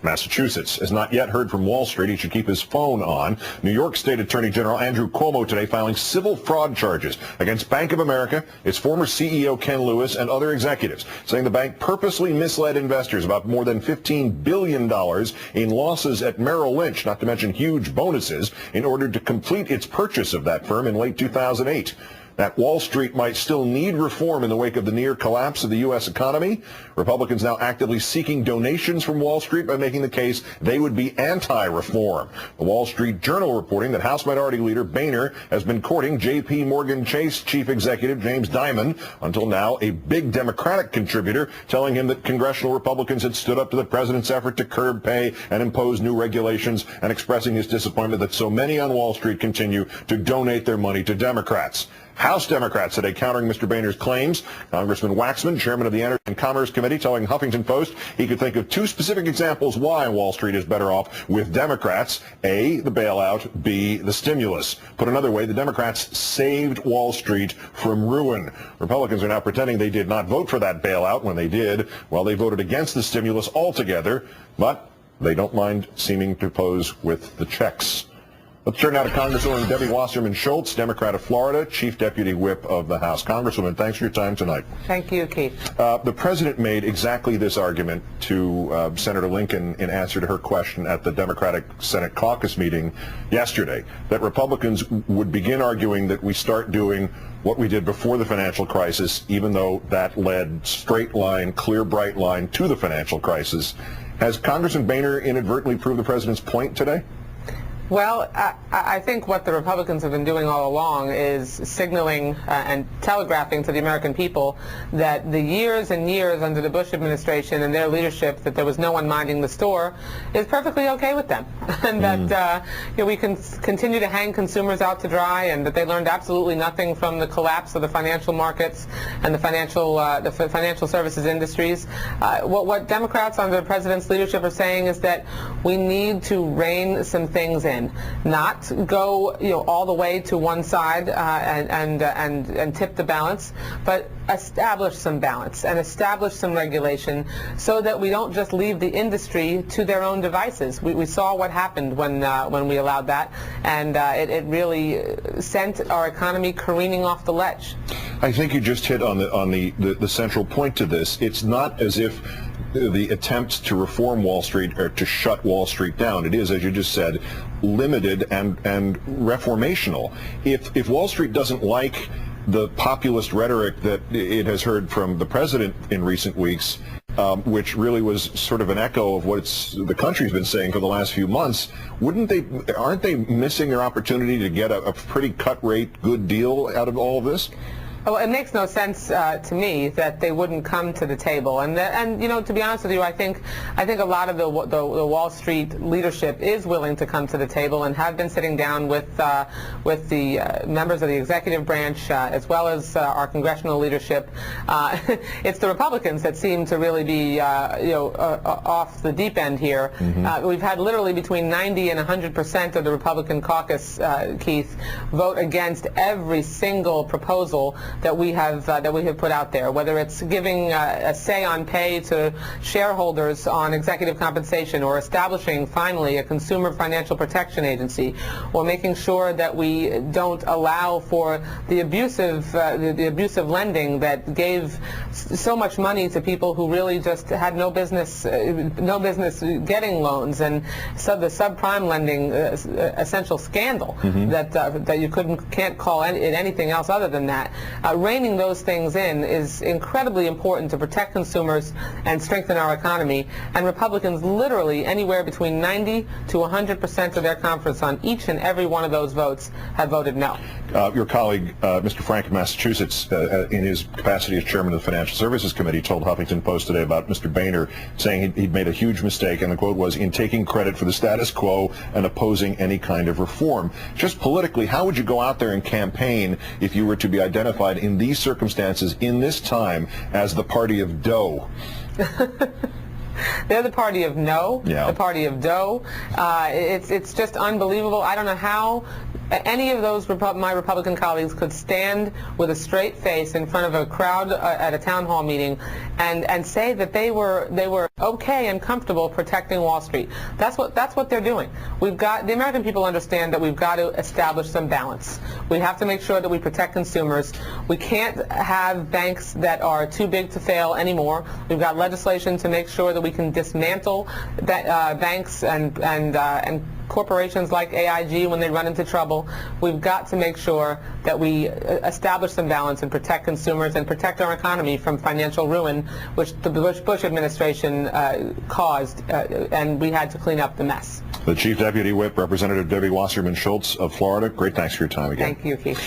Massachusetts has not yet heard from Wall Street. He should keep his phone on. New York State Attorney General Andrew Cuomo today filing civil fraud charges against Bank of America, its former CEO Ken Lewis, and other executives, saying the bank purposely misled investors about more than $15 billion in losses at Merrill Lynch, not to mention huge bonuses, in order to complete its purchase of that firm in late 2008. That Wall Street might still need reform in the wake of the near collapse of the U.S. economy. Republicans now actively seeking donations from Wall Street by making the case they would be anti-reform. The Wall Street Journal reporting that House Minority Leader Boehner has been courting J.P. Morgan Chase chief executive James Dimon, until now a big Democratic contributor, telling him that congressional Republicans had stood up to the president's effort to curb pay and impose new regulations, and expressing his disappointment that so many on Wall Street continue to donate their money to Democrats. House Democrats today countering Mr. Boehner's claims. Congressman Waxman, chairman of the Energy and Commerce Committee, telling Huffington Post he could think of two specific examples why Wall Street is better off with Democrats. A, the bailout. B, the stimulus. Put another way, the Democrats saved Wall Street from ruin. Republicans are now pretending they did not vote for that bailout when they did. Well, they voted against the stimulus altogether, but they don't mind seeming to pose with the checks. Let's turn now to Congresswoman Debbie Wasserman Schultz, Democrat of Florida, Chief Deputy Whip of the House. Congresswoman, thanks for your time tonight. Thank you, Keith. The President made exactly this argument to Senator Lincoln in answer to her question at the Democratic Senate caucus meeting yesterday, that Republicans would begin arguing that we start doing what we did before the financial crisis, even though that led straight line, clear, bright line to the financial crisis. Has Congressman Boehner inadvertently proved the President's point today? Well, I think what the Republicans have been doing all along is signaling and telegraphing to the American people that the years and years under the Bush administration and their leadership, that there was no one minding the store, is perfectly okay with them. And that we can continue to hang consumers out to dry, and that they learned absolutely nothing from the collapse of the financial markets and the financial services industries. What Democrats under the President's leadership are saying is that we need to rein some things in. Not go all the way to one side and tip the balance, but establish some balance and establish some regulation so that we don't just leave the industry to their own devices. We saw what happened when we allowed that, and it really sent our economy careening off the ledge. I think you just hit on the central point to this. It's not as if the attempts to reform Wall Street or to shut Wall Street down. It is, as you just said, limited and reformational. If Wall Street doesn't like the populist rhetoric that it has heard from the president in recent weeks, which really was sort of an echo of what the country's been saying for the last few months, aren't they missing their opportunity to get a pretty cut rate good deal out of all of this? Well, it makes no sense to me that they wouldn't come to the table, and to be honest with you, I think a lot of the Wall Street leadership is willing to come to the table and have been sitting down with the members of the executive branch as well as our congressional leadership. It's the Republicans that seem to really be off the deep end here. We've had literally between 90 and 100% of the Republican caucus, Keith, vote against every single proposal that we have put out there, whether it's giving a say on pay to shareholders on executive compensation, or establishing finally a consumer financial protection agency, or making sure that we don't allow for the abusive lending that gave so much money to people who really just had no business getting loans, and so the subprime lending essential scandal that you can't call it anything else other than that. Reining those things in is incredibly important to protect consumers and strengthen our economy, and Republicans literally anywhere between 90 to 100% of their conference on each and every one of those votes have voted no. Your colleague, Mr. Frank of Massachusetts, in his capacity as chairman of the Financial Services Committee, told Huffington Post today about Mr. Boehner saying he'd made a huge mistake, and the quote was, in taking credit for the status quo and opposing any kind of reform. Just politically, how would you go out there and campaign if you were to be identified in these circumstances, in this time, as the party of dough? They're the party of no, yeah. The party of dough. It's just unbelievable. I don't know how any of those my Republican colleagues could stand with a straight face in front of a crowd at a town hall meeting and say that they were okay and comfortable protecting Wall Street. That's what they're doing. The American people understand that we've got to establish some balance. We have to make sure that we protect consumers. We can't have banks that are too big to fail anymore. We've got legislation to make sure that we can dismantle banks and corporations like AIG when they run into trouble. We've got to make sure that we establish some balance and protect consumers and protect our economy from financial ruin, which the Bush administration caused, and we had to clean up the mess. The Chief Deputy Whip, Representative Debbie Wasserman Schultz of Florida. Great, thanks for your time again. Thank you, Keith.